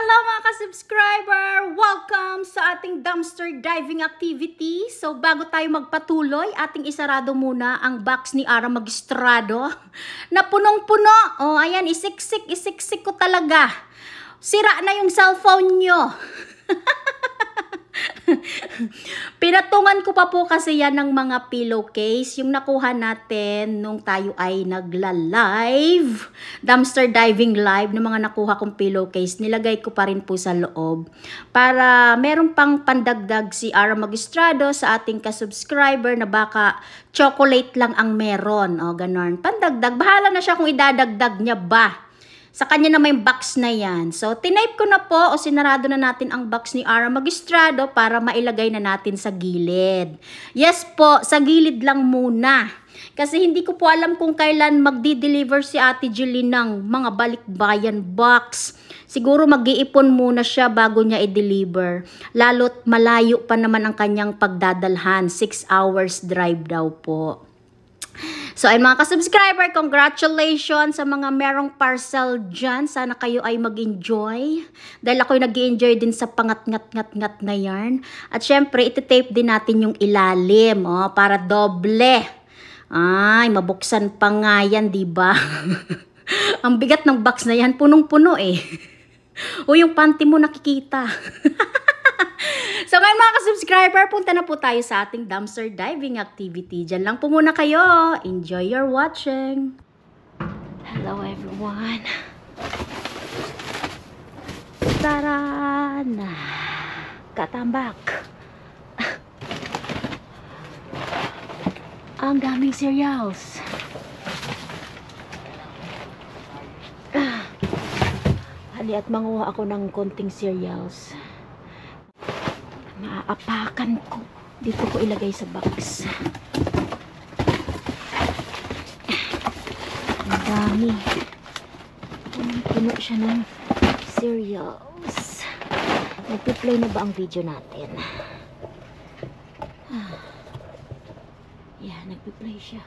Hello mga ka-subscriber! Welcome sa ating dumpster diving activity. So bago tayo magpatuloy, ating isarado muna ang box ni Ara Magistrado na punong-puno. Oh, ayan, isiksik ko talaga. Sira na yung cellphone nyo. Pinatungan ko pa po kasi yan ng mga pillowcase, yung nakuha natin nung tayo ay nagla-live, dumpster diving live, ng mga nakuha kong pillowcase, nilagay ko pa rin po sa loob para meron pang pandagdag si Ara Magistrado sa ating ka-subscriber na baka chocolate lang ang meron, o ganon, pandagdag, bahala na siya kung idadagdag niya ba. Sa kanya na may box na yan. So, tinype ko na po o sinarado na natin ang box ni Ara Magistrado para mailagay na natin sa gilid. Yes po, sa gilid lang muna. Kasi hindi ko po alam kung kailan magdi-deliver si Ate Julie ng mga balikbayan box. Siguro mag-iipon muna siya bago niya i-deliver. Lalo't malayo pa naman ang kanyang pagdadalhan. 6 hours drive daw po. So, ay mga ka-subscriber, congratulations sa mga merong parcel dyan. Sana kayo ay mag-enjoy. Dahil ako'y nag-enjoy din sa pangat-ngat-ngat-ngat na yarn. At syempre, iti-tape din natin yung ilalim, para doble. Ay, mabuksan pa nga yan, diba? Ang bigat ng box na yan, punong-puno eh. O, yung panty mo nakikita. So ngayon mga ka-subscriber, punta na po tayo sa ating dumpster diving activity. Diyan lang po muna kayo. Enjoy your watching. Hello everyone. Tara na. Katambak. Ang daming cereals. Hali at manguha ako ng konting cereals. Maaapakan ko. Dito ko ilagay sa box. Ang dami. Puno siya ng cereals. Nagpi-play na ba ang video natin? Yeah, nagpi-play siya.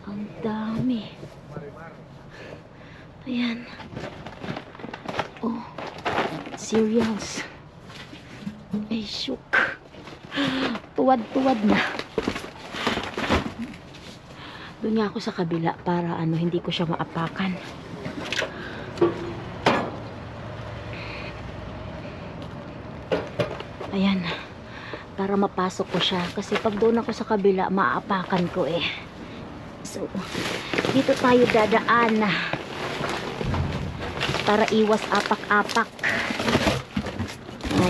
Ang dami. Ayan. Oh. Cereals. Ay, shook. Tuwad-tuwad na. Doon nga ako sa kabila para hindi ko siya maapakan. Ayan. Para mapasok ko siya. Kasi pag doon ako sa kabila, maaapakan ko eh. So, dito tayo dadaan para iwas apak-apak.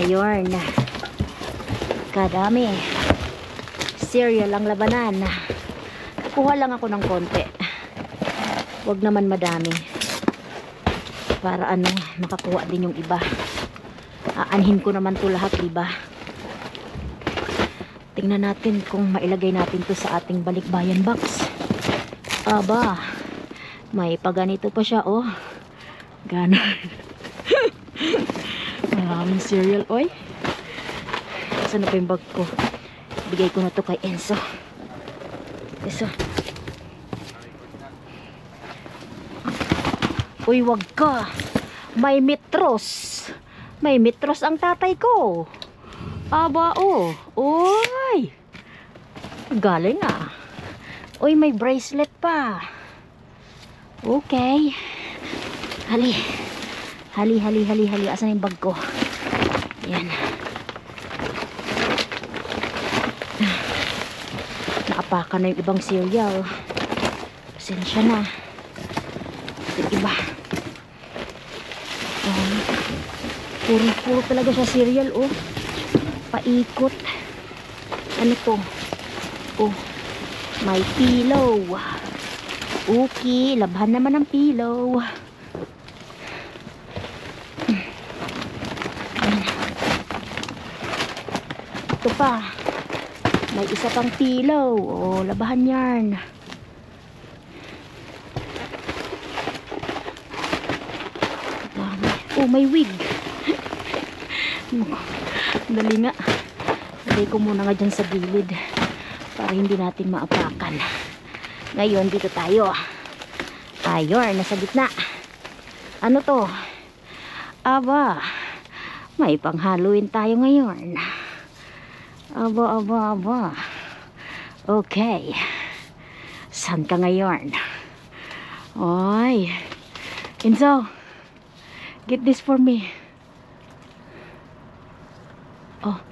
Ayun. Kadami. Cereal ang labanan. Kuha lang ako ng konti. Huwag naman madami. Para makakuha din yung iba. Aanhin ko naman to lahat, diba? Tingnan natin kung mailagay natin to sa ating balikbayan box. Aba, may paganito pa siya, oh. Ganon. Maraming cereal, oy. Saan na pa yung bag ko? Bigay ko na to kay Enzo. Enzo. Uy, wag ka. May mitros. May mitros ang tatay ko. Aba, oh. Uy. Galing ah. Uy, may bracelet pa. Okay. Hali. Hali. Asan yung bag ko? Yan. Naapakan na yung ibang cereal. Pasensya na. Ito iba. Puro talaga siya cereal, oh. Paikot. Ano to? Oh. May pillow. Okay. Labhan naman ang pillow. Ito pa. May isa pang pillow. O, labahan yarn. Oh, may wig. Dali nga. Lagay ko muna nga dyan sa gilid para hindi natin maapakan. Ngayon, dito tayo. Ayun, nasa gitna. Ano to? Aba, may pang-Halloween tayo ngayon. Aba. Okay. Saan ka ngayon? Oy. Enzo, get this for me. Oh.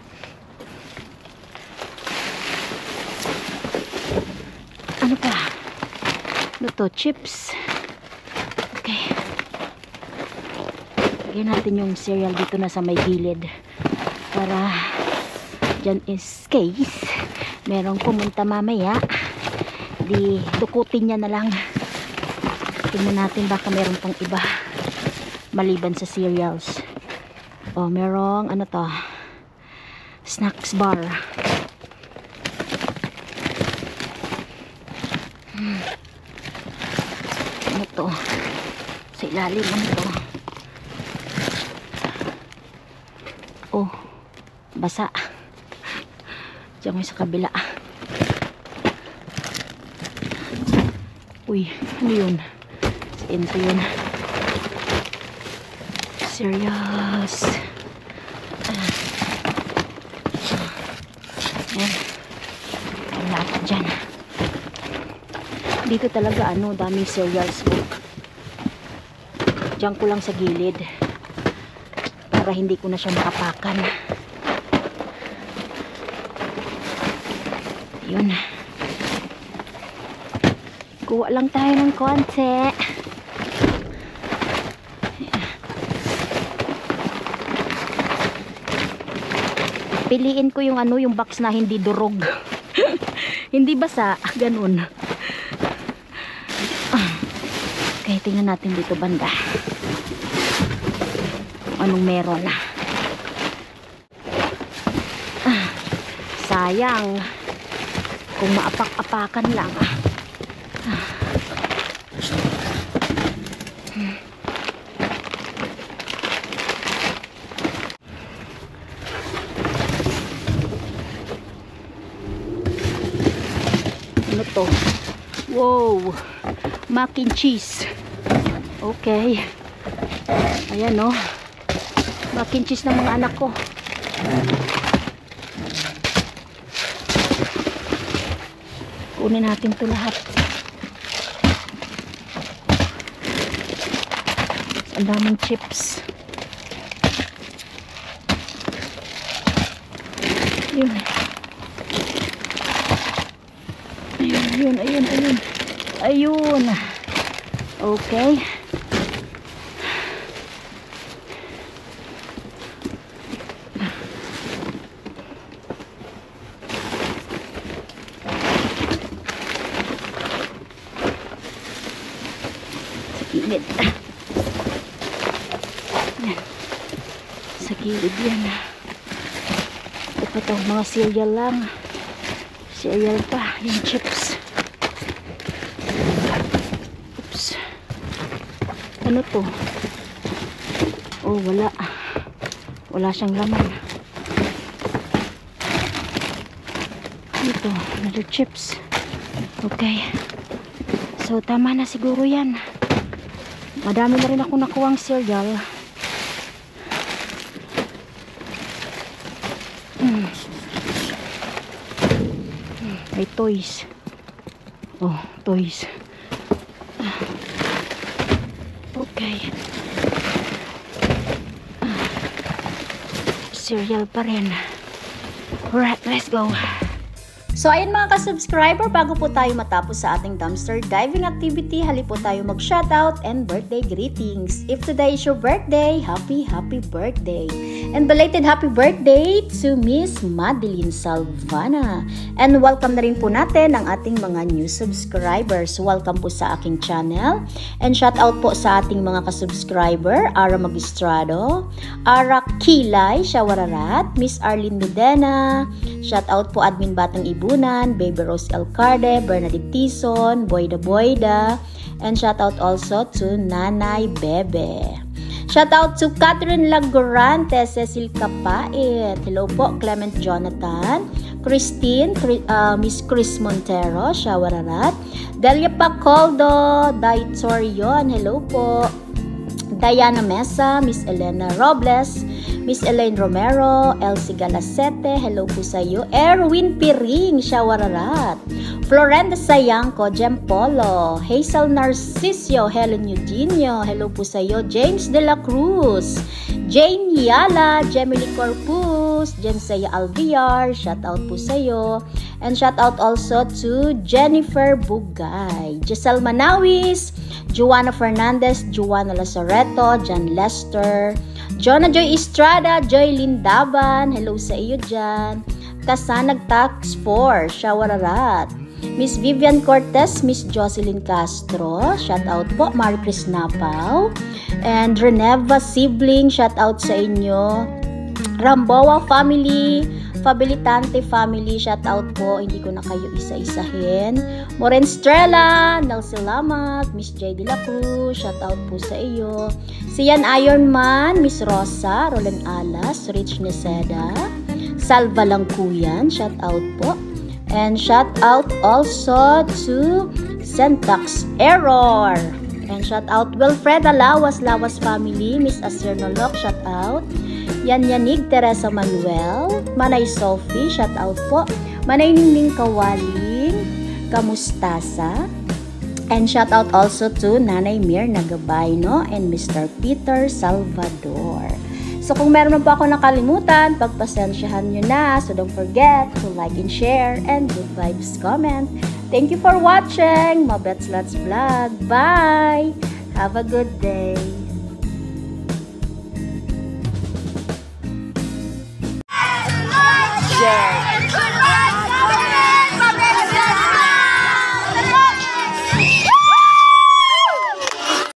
Ano pa? Ano to? Chips. Okay. Lagyan natin yung cereal dito na sa may gilid. Para dyan is case merong pumunta mamaya. Di dukutin niya na lang. Tingnan natin baka meron pang iba. Maliban sa cereals. Oh, merong ano to? Snacks bar. Ano to? Sa ilalim ano to? Oh, basa. Diyan mo sa kabila. Uy, ano yun? Ito yun. Serious. Ayan. Wala pa dyan. Dito talaga ano, daming cereals mo. Diyan ko lang sa gilid. Para hindi ko na siya makapakan. Yun. Kuha lang tayo ng konti. Piliin ko yung ano, yung box na hindi durog. Hindi basa, ganun. Okay, tingnan natin dito banda. Anong meron? Sayang. Kung maapak-apakan lang. Ano to? Wow! Mac and cheese. Okay. Ayan o. Mac and cheese ng mga anak ko. Kunin natin ito lahat. Ang daming chips. Yun. Ayun. Okay. Gilid. Yan. Sa gilid yan. Ito pa ito, mga cereal lang. Cereal pa, yung chips. Oops. Ano to? Oh, wala. Wala siyang laman. Ito, another chips. Okay. So, tama na siguro yan. Madami na rin ako nakuwang cereal. May toys. Oh, toys. Okay. Cereal pa rin. Alright, let's go. So ayun mga ka-subscriber, bago po tayo matapos sa ating dumpster diving activity, hali po tayo mag-shoutout and birthday greetings. If today is your birthday, happy birthday! And belated happy birthday to Miss Madeline Salvana. And welcome na rin po natin ang ating mga new subscribers. Welcome po sa aking channel. And shoutout po sa ating mga ka-subscriber, Ara Magistrado, Ara Kilay, Shawararat, Miss Arlene Medena, shoutout po Admin Batang Ibunan, Baby Rose Elcarde, Bernadette Tison, Boyda, and shoutout also to Nanay Bebe. Shoutout to Catherine Lagorante, Cecil Kapait, hello po, Clement Jonathan, Christine, Miss Chris Montero, Shawararat, Delia Pacoldo, Daitorion, hello po, Diana Mesa, Miss Elena Robles, Miss Elaine Romero, Elsie Galasete, hello po sa iyo. Erwin Piring, Shawararat. Florenda Sayangco, Jem Polo, Hazel Narcisio, Helen Eugenio, hello po sa iyo. James De La Cruz, Jane Yala, Gemily Corpus, Jensaya Alviar, shout out po sa iyo. And shout out also to Jennifer Bugay, Giselle Manawis, Joanna Fernandez, Joanna Lazareto, John Lester, Jonah Joy Estrada, Joy Lindaban, hello sa iyo dyan. Kasanag Tax Force, Shawararat. Miss Vivian Cortez, Miss Jocelyn Castro, shout out po. Mari Chris Napaw. And Reneva Sibling, shout out sa inyo. Ramboa Family, Fabilitante Family, shout out po. Hindi ko na kayo isa-isahin. Moren Strella, Nel Salamat, Miss J. De La Cruz, shout out po sa iyo. Sian Ironman, Miss Rosa, Roland Alas, Rich Neseda, Salva Langkuyan, shout out po. And shout out also to Syntax Error. And shout out Wilfreda Lawas, Lawas Family, Miss Asir Nolok, shout out. Yan Yanig, Teresa Manuel, Manay Sophie, shout out po. Manay Ningning Kawaling, Kamustasa. And shout out also to Nanay Mir Nagabay, no? And Mr. Peter Salvador. So kung meron na po ako nakalimutan, pagpasensyahan nyo na. So don't forget to like and share and good vibes comment. Thank you for watching Mabets Let's Vlog. Bye! Have a good day!